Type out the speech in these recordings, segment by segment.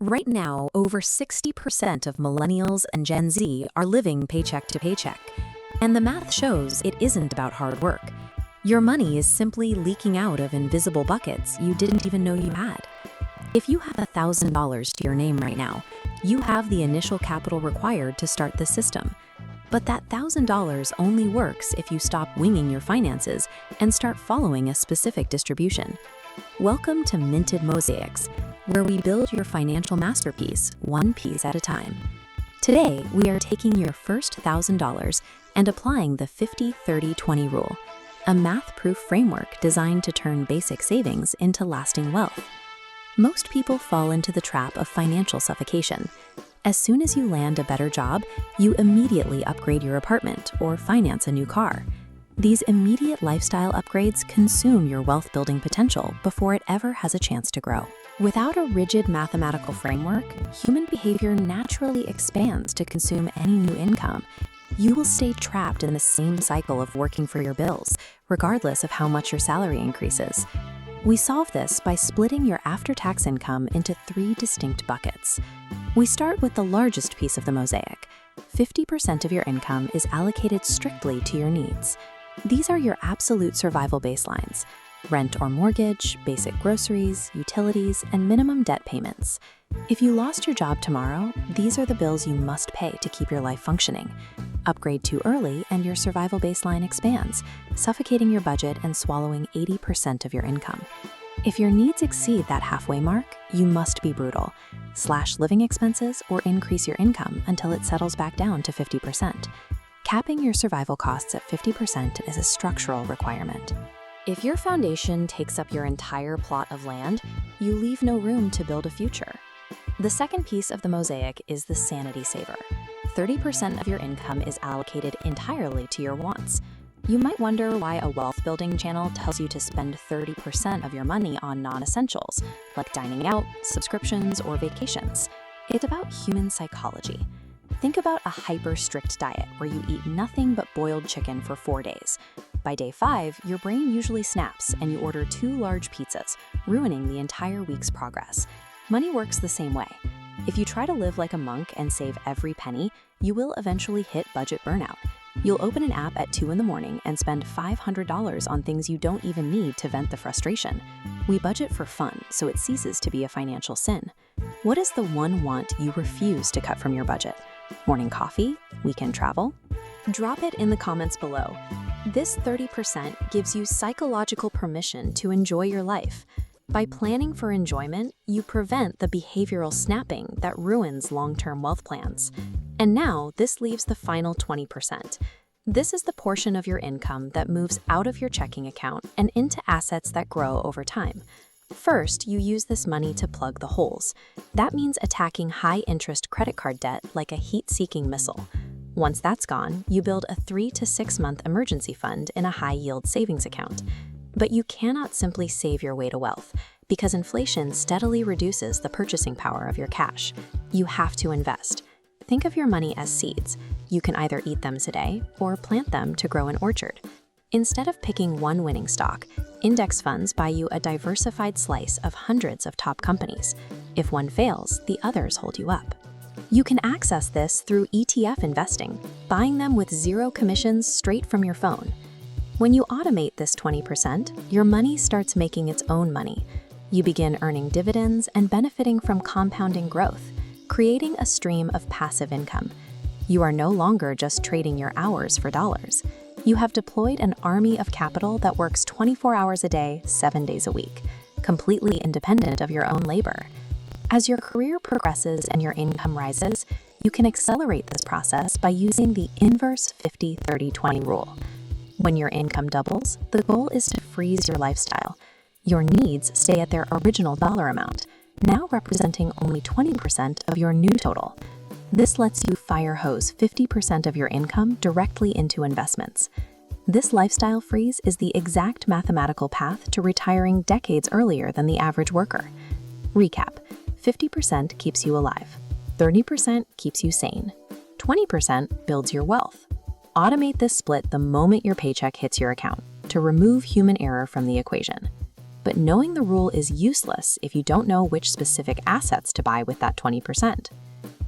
Right now, over 60% of millennials and Gen Z are living paycheck to paycheck. And the math shows it isn't about hard work. Your money is simply leaking out of invisible buckets you didn't even know you had. If you have $1,000 to your name right now, you have the initial capital required to start the system. But that $1,000 only works if you stop winging your finances and start following a specific distribution. Welcome to Minted Mosaics, where we build your financial masterpiece one piece at a time. Today, we are taking your first $1,000 and applying the 50-30-20 rule, a math-proof framework designed to turn basic savings into lasting wealth. Most people fall into the trap of financial suffocation. As soon as you land a better job, you immediately upgrade your apartment or finance a new car. These immediate lifestyle upgrades consume your wealth-building potential before it ever has a chance to grow. Without a rigid mathematical framework, human behavior naturally expands to consume any new income. You will stay trapped in the same cycle of working for your bills, regardless of how much your salary increases. We solve this by splitting your after-tax income into 3 distinct buckets. We start with the largest piece of the mosaic. 50% of your income is allocated strictly to your needs. These are your absolute survival baselines: rent or mortgage, basic groceries, utilities, and minimum debt payments. If you lost your job tomorrow, these are the bills you must pay to keep your life functioning. Upgrade too early and your survival baseline expands, suffocating your budget and swallowing 80% of your income. If your needs exceed that halfway mark, you must be brutal. Slash living expenses or increase your income until it settles back down to 50%. Capping your survival costs at 50% is a structural requirement. If your foundation takes up your entire plot of land, you leave no room to build a future. The second piece of the mosaic is the sanity saver. 30% of your income is allocated entirely to your wants. You might wonder why a wealth-building channel tells you to spend 30% of your money on non-essentials, like dining out, subscriptions, or vacations. It's about human psychology. Think about a hyper-strict diet where you eat nothing but boiled chicken for 4 days. By day 5, your brain usually snaps and you order 2 large pizzas, ruining the entire week's progress. Money works the same way. If you try to live like a monk and save every penny, you will eventually hit budget burnout. You'll open an app at 2 in the morning and spend $500 on things you don't even need to vent the frustration. We budget for fun, so it ceases to be a financial sin. What is the one want you refuse to cut from your budget? Morning coffee? Weekend travel? Drop it in the comments below. This 30% gives you psychological permission to enjoy your life. By planning for enjoyment, you prevent the behavioral snapping that ruins long-term wealth plans. And now, this leaves the final 20%. This is the portion of your income that moves out of your checking account and into assets that grow over time. First, you use this money to plug the holes. That means attacking high-interest credit card debt like a heat-seeking missile. Once that's gone, you build a 3 to 6 month emergency fund in a high-yield savings account. But you cannot simply save your way to wealth, because inflation steadily reduces the purchasing power of your cash. You have to invest. Think of your money as seeds. You can either eat them today or plant them to grow an orchard. Instead of picking one winning stock, index funds buy you a diversified slice of hundreds of top companies. If one fails, the others hold you up. You can access this through ETF investing, buying them with 0 commissions straight from your phone. When you automate this 20%, your money starts making its own money. You begin earning dividends and benefiting from compounding growth, creating a stream of passive income. You are no longer just trading your hours for dollars. You have deployed an army of capital that works 24 hours a day, 7 days a week, completely independent of your own labor. As your career progresses and your income rises, you can accelerate this process by using the inverse 50-30-20 rule. When your income doubles, the goal is to freeze your lifestyle. Your needs stay at their original dollar amount, now representing only 20% of your new total. This lets you fire hose 50% of your income directly into investments. This lifestyle freeze is the exact mathematical path to retiring decades earlier than the average worker. Recap: 50% keeps you alive, 30% keeps you sane, 20% builds your wealth. Automate this split the moment your paycheck hits your account to remove human error from the equation. But knowing the rule is useless if you don't know which specific assets to buy with that 20%.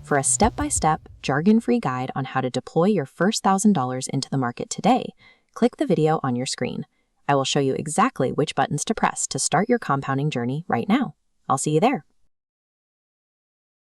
For a step-by-step, jargon-free guide on how to deploy your first $1,000 into the market today, click the video on your screen. I will show you exactly which buttons to press to start your compounding journey right now. I'll see you there.